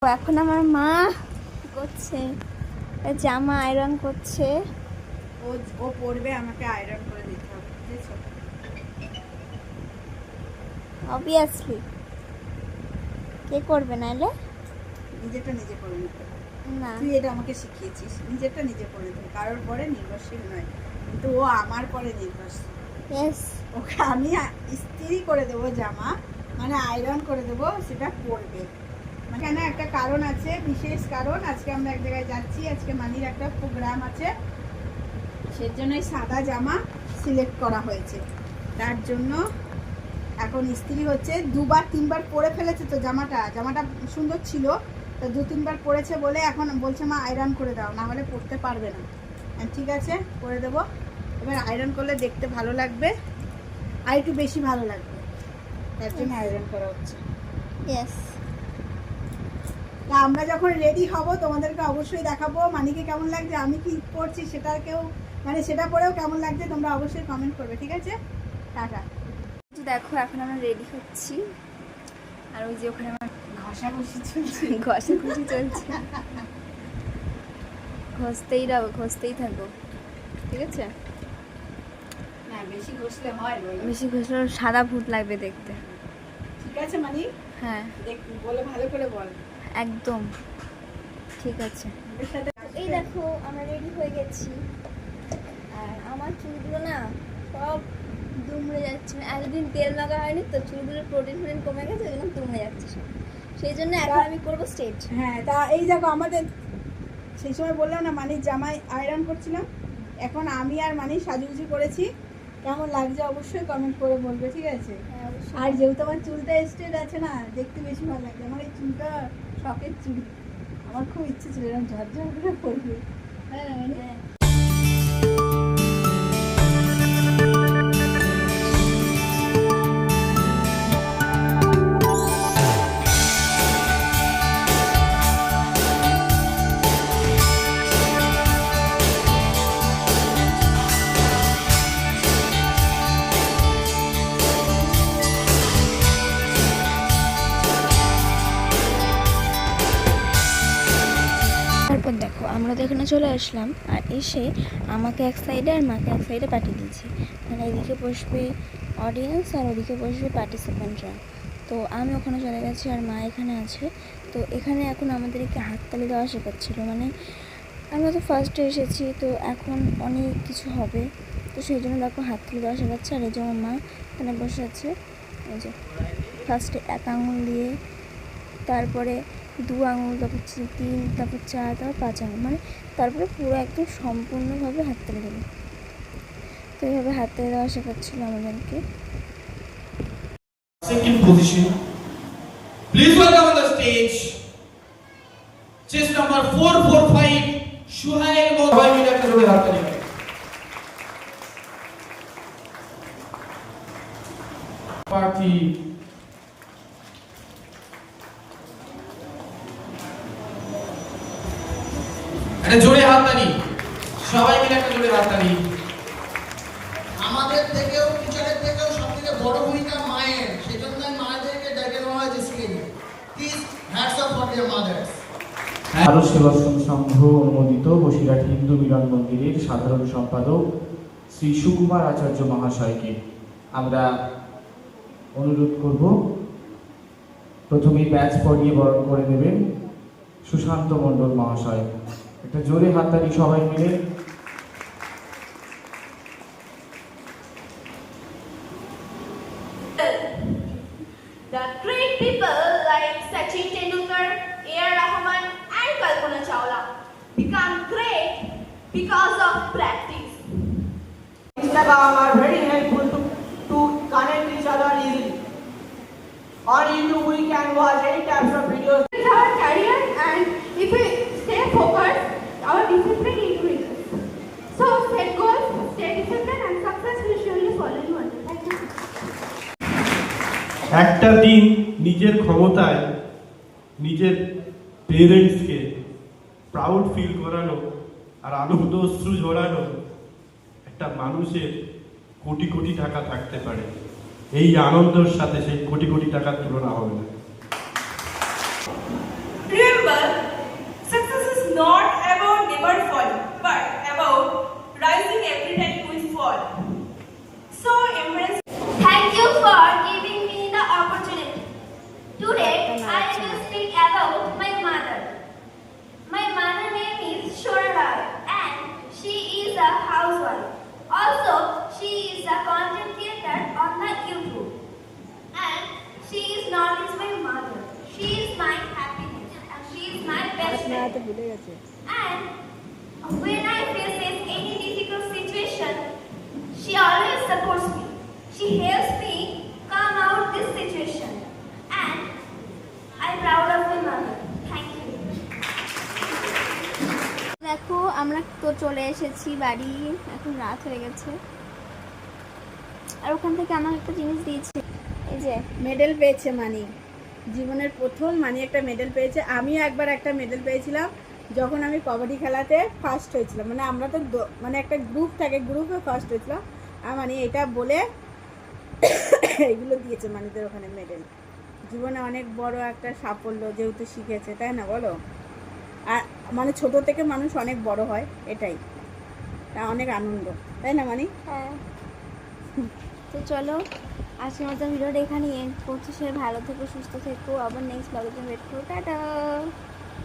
এখন আমার মা করছে জামা আয়রন করছে। ও পরবে, আমাকে আয়রন করে দিতে হবে, বুঝেছো? অবভিয়াসলি কে করবে নাহলে? নিজেরটা নিজে করে নিতে হবে। না, তুই এটা আমাকে শিখিয়েছিস, নিজেরটা নিজে করে দেবে, কারোর পরে নির্ভরশীল নয়। কিন্তু ও আমার পরে নির্ভরশীল। ইয়েস, ওকে আমি ইস্ত্রি করে দেবো জামা, মানে আয়রন করে দেবো, সেটা পরবে। মানে কেন একটা কারণ আছে, বিশেষ কারণ। আজকে আমরা এক জায়গায় যাচ্ছি, আজকে মানির একটা প্রোগ্রাম আছে, সেজন্যই সাদা জামা সিলেক্ট করা হয়েছে। তার জন্য এখন ইস্ত্রি হচ্ছে, 2-3বার পরে ফেলেছে তো জামাটা সুন্দর ছিল, তো 2-3বার পরেছে বলে এখন বলছে মা আয়রন করে দাও, না হলে পরতে পারবে না। ঠিক আছে, করে দেবো। এবার আয়রন করলে দেখতে ভালো লাগবে, আর একটু বেশি ভালো লাগবে, তার জন্য আয়রন করা হচ্ছে। ইয়েস। তা আমরা যখন রেডি হব তোমাদেরকে অবশ্যই দেখাবো মানিকে কেমন লাগছে, আমি কি করছি সেটাকেও, মানে সেটা পরেও কেমন লাগছে তোমরা অবশ্যই কমেন্ট করবে, ঠিক আছে? টাটা। দেখো এখন আমরা রেডি হচ্ছি, আর ওই যে ওখানে আমার ঘষাঘষি চলছে। ঘষাঘষি চলছে। ঘষতেই থাকবো, ঠিক আছে? না বেশি ঘষলে হয় বলো। বেশি ঘষলে সাদা ভূত লাগবে দেখতে। ঠিক আছে মানি, হ্যাঁ দেখ বলে ভালো করে বল। একদম ঠিক আছে। ওর সাথে এই দেখো আমরা রেডি হয়ে গেছি, আর আমার চুলগুলো না সব দুমড়ে যাচ্ছে। এতদিন তেল মাখা হয়নি তো, চুলগুলোর প্রোটিন কমে গেছে, ওই জন্য দুমড়ে যাচ্ছে সব। সেই জন্য এখন আমি করবো স্ট্রেট। হ্যাঁ, তা এই দেখো আমাদের সেই সময় বললাম না মানির জামাই আয়রন করছিলাম, এখন আমি আর মানি সাজুগুজু করেছি। কেমন লাগছে অবশ্যই কমেন্ট করে বলবে, ঠিক আছে? আর যেহেতু আমার চুলটা স্ট্রেট আছে না, দেখতে বেশি ভালো লাগছে। আমার এই চুলটা শখের চুল, আমার খুব ইচ্ছে ছিল এরকম ঝরঝর করে পড়বে। হ্যাঁ মানে তারপর দেখো আমরা তো এখানে চলে আসলাম, আর এসে আমাকে এক সাইডে আর মাকে এক সাইডে পাঠিয়ে দিয়েছি। মানে এদিকে বসবে অডিয়েন্স আর ওদিকে বসবে পার্টিসিপেন্টরা। তো আমি ওখানে চলে গেছি আর মা এখানে আছে। তো এখানে এখন আমাদেরকে হাততালি দেওয়া শেখাচ্ছিলো। মানে আমরা তো ফার্স্টে এসেছি, তো এখন অনেক কিছু হবে, তো সেই জন্য দেখো হাততালি দেওয়া শেখাচ্ছে। আর এই যে আমার মা এখানে বসে আছে, এই যে ফার্স্টে 1 আঙুল দিয়ে, তারপরে 2 আঙুল, তারপর 3, তারপর 4, তারপর 5 আঙুল, মানে তারপরে পুরো একদম সম্পূর্ণভাবে হাততালি দেবে। তো এইভাবে হাততালি দেওয়া শেখাচ্ছিল আমাদেরকে। Second position. Please welcome on the stage. Chest number 445, Shuhail Mohammad Mina Karole Hartani. Party. একটা জোরে হাততালি, সবাই মিলে একটা জোরে হাততালি। আমাদের থেকেও টিচারের থেকেও সব থেকে বড় ভূমিকা মায়ের, সেজন্য মায়েদেরকে ডেকে নেওয়া হয়েছে স্ক্রিনে। Please hats off for their mother's. আরো সেবাশ্রম সংঘ অনুমোদিত বসিরহাট হিন্দু মিলন মন্দিরের সাধারণ সম্পাদক শ্রী সুকুমার আচার্য মহাশয়কে আমরা অনুরোধ করব প্রথমেই ব্যাচ পরিয়ে বরণ করে নেবেন সুশান্ত মণ্ডল মহাশয়। একটা জোরে হাততালি সবাই মিলে। The great people like Sachin Tendulkar, A.R. Rahman and Kalpana Chawla become great because of practice. Instagram are very helpful to connect each other easily. On YouTube we can watch any types of videos. It's our career, and if we stay focused, our discipline increases. So set goals, stay disciplined, and success will surely follow you. Thank you. একটা দিন নিজের ক্ষমতায় নিজের পেরেন্টসকে proud feel করানো আর আনন্দ অশ্রু ঝরানো একটা মানুষের কোটি কোটি টাকা থাকতে পারে, এই আনন্দের সাথে সেই কোটি কোটি টাকার তুলনা হবে না। না তো ভুলে গেছে। And when I face any difficult situation, she always supports me. She helps me come out this situation. And I'm proud of my mother. Thank you. দেখো আমরা তো চলে এসেছি বাড়ি, এখন রাত হয়ে গেছে। আর ওখান থেকে আমাকে একটা জিনিস দিয়েছে, এই যে মেডেল পেয়েছে মানি, জীবনের প্রথম মানি একটা মেডেল পেয়েছে। আমিও একবার একটা মেডেল পেয়েছিলাম যখন আমি কবাডি খেলাতে ফার্স্ট হয়েছিলাম। মানে আমরা তো মানে একটা গ্রুপ থাকে, গ্রুপে ফার্স্ট হয়েছিলাম। আর মানে এটা বলে এগুলো দিয়েছে মানিদের ওখানে মেডেল। জীবনে অনেক বড় একটা সাফল্য যেহেতু শিখেছে, তাই না বলো? আর মানে ছোট থেকে মানুষ অনেক বড় হয়, এটাই তা অনেক আনন্দ, তাই না মানি? হ্যাঁ। তো চলো আজকের মতো ভিডিওটা এখানে এন্ড করছি। সে ভালো থেকো, সুস্থ থেকো, আবার নেক্সট ব্লগে ওয়েট করো। টাটা।